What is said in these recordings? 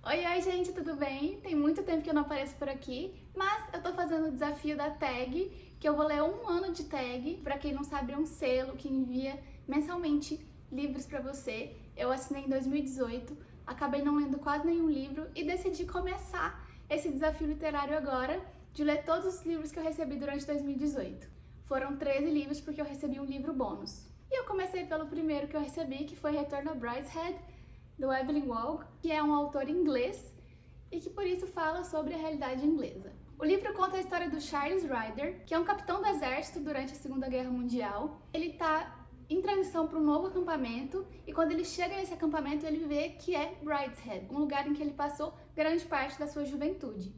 Oi, gente, tudo bem? Tem muito tempo que eu não apareço por aqui, mas eu tô fazendo o desafio da tag, que eu vou ler um ano de tag. Pra quem não sabe, é um selo que envia mensalmente livros pra você. Eu assinei em 2018, acabei não lendo quase nenhum livro e decidi começar esse desafio literário agora, de ler todos os livros que eu recebi durante 2018. Foram 13 livros porque eu recebi um livro bônus. E eu comecei pelo primeiro que eu recebi, que foi Retorno a Brideshead, do Evelyn Waugh, que é um autor inglês e que por isso fala sobre a realidade inglesa. O livro conta a história do Charles Ryder, que é um capitão do exército durante a Segunda Guerra Mundial. Ele está em transição para um novo acampamento e quando ele chega nesse acampamento ele vê que é Brideshead, um lugar em que ele passou grande parte da sua juventude.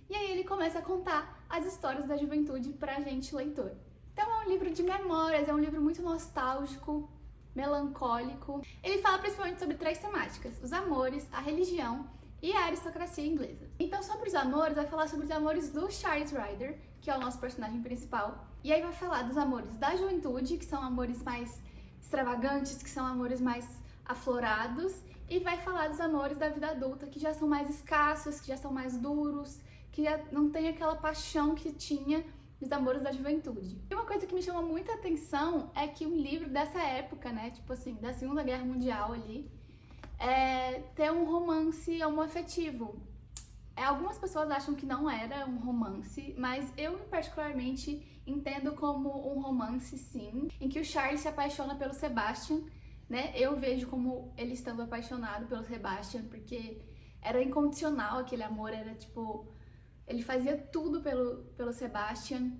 E aí ele começa a contar as histórias da juventude para a gente, leitor. Então é um livro de memórias, é um livro muito nostálgico, melancólico. Ele fala principalmente sobre 3 temáticas: os amores, a religião e a aristocracia inglesa. Então, sobre os amores, vai falar sobre os amores do Charles Ryder, que é o nosso personagem principal. E aí vai falar dos amores da juventude, que são amores mais extravagantes, que são amores mais aflorados. E vai falar dos amores da vida adulta, que já são mais escassos, que já são mais duros, que já não tem aquela paixão que tinha dos amores da juventude. E uma coisa que me chamou muita atenção é que um livro dessa época, né, tipo assim, da Segunda Guerra Mundial ali, ter um romance homoafetivo. Algumas pessoas acham que não era um romance, mas eu particularmente entendo como um romance, sim, em que o Charles se apaixona pelo Sebastian, né? Eu vejo como ele estando apaixonado pelo Sebastian, porque era incondicional aquele amor, era tipo, ele fazia tudo pelo Sebastian.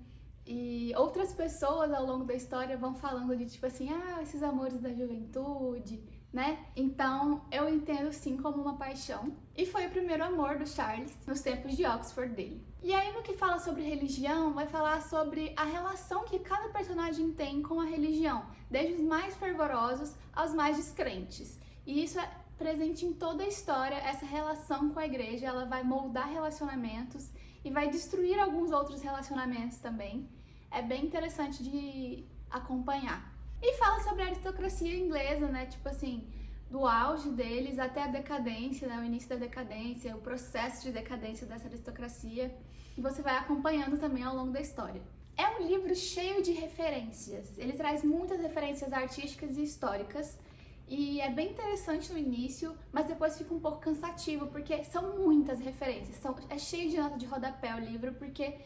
E outras pessoas ao longo da história vão falando de tipo assim, esses amores da juventude, né? Então eu entendo sim como uma paixão. E foi o primeiro amor do Charles nos tempos de Oxford dele. E aí no que fala sobre religião, vai falar sobre a relação que cada personagem tem com a religião, desde os mais fervorosos aos mais descrentes. E isso é presente em toda a história, essa relação com a igreja, ela vai moldar relacionamentos e vai destruir alguns outros relacionamentos também. É bem interessante de acompanhar. E fala sobre a aristocracia inglesa, né? Tipo assim, do auge deles até a decadência, né? O início da decadência, o processo de decadência dessa aristocracia. E você vai acompanhando também ao longo da história. É um livro cheio de referências. Ele traz muitas referências artísticas e históricas. E é bem interessante no início, mas depois fica um pouco cansativo, porque são muitas referências. É cheio de nota de rodapé o livro, porque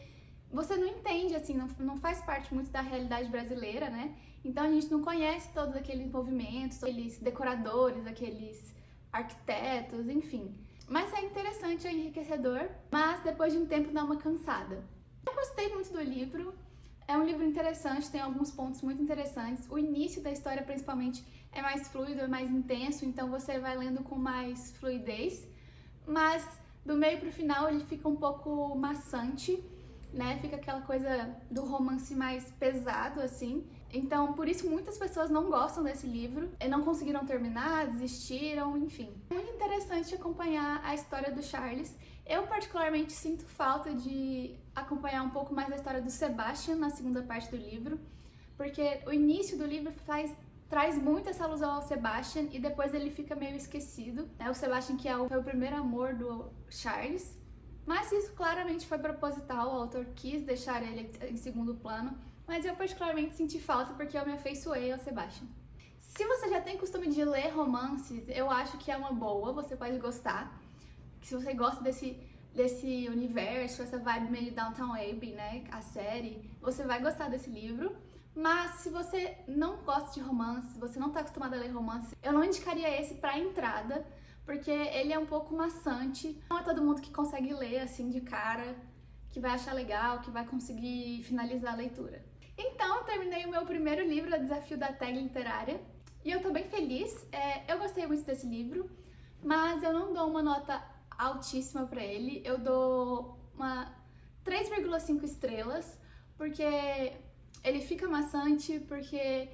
você não entende, assim, não faz parte muito da realidade brasileira, né? Então a gente não conhece todos aqueles movimentos, aqueles decoradores, aqueles arquitetos, enfim. Mas é interessante, é enriquecedor, mas depois de um tempo dá uma cansada. Eu gostei muito do livro. É um livro interessante, tem alguns pontos muito interessantes. O início da história, principalmente, é mais fluido, é mais intenso, então você vai lendo com mais fluidez. Mas do meio pro final ele fica um pouco maçante, né? Fica aquela coisa do romance mais pesado, assim. Então, por isso muitas pessoas não gostam desse livro, e não conseguiram terminar, desistiram, enfim. É muito interessante acompanhar a história do Charles. Eu particularmente sinto falta de acompanhar um pouco mais a história do Sebastian na segunda parte do livro, porque o início do livro traz muito essa alusão ao Sebastian e depois ele fica meio esquecido, né? O Sebastian que foi o primeiro amor do Charles, mas isso claramente foi proposital, o autor quis deixar ele em segundo plano, mas eu particularmente senti falta porque eu me afeiçoei ao Sebastian. Se você já tem costume de ler romances, eu acho que é uma boa, você pode gostar. Se você gosta desse universo, essa vibe meio Downton Abbey, né, a série, você vai gostar desse livro. Mas se você não gosta de romance, se você não tá acostumado a ler romance, eu não indicaria esse pra entrada, porque ele é um pouco maçante. Não é todo mundo que consegue ler assim de cara, que vai achar legal, que vai conseguir finalizar a leitura. Então, eu terminei o meu primeiro livro, o Desafio da Tag Literária, e eu tô bem feliz. Eu gostei muito desse livro, mas eu não dou uma nota altíssima pra ele. Eu dou uma 3,5 estrelas, porque ele fica maçante, porque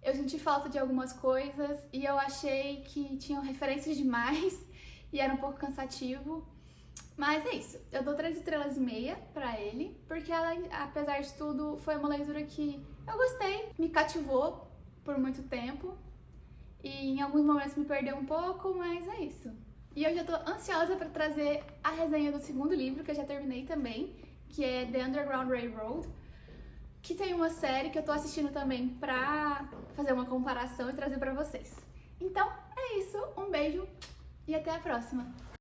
eu senti falta de algumas coisas e eu achei que tinham referências demais e era um pouco cansativo. Mas é isso, eu dou 3,5 estrelas pra ele, porque ela, apesar de tudo, foi uma leitura que eu gostei, me cativou por muito tempo e em alguns momentos me perdeu um pouco, mas é isso. E eu já tô ansiosa pra trazer a resenha do segundo livro, que eu já terminei também, que é The Underground Railroad, que tem uma série que eu tô assistindo também pra fazer uma comparação e trazer pra vocês. Então, é isso. Um beijo e até a próxima!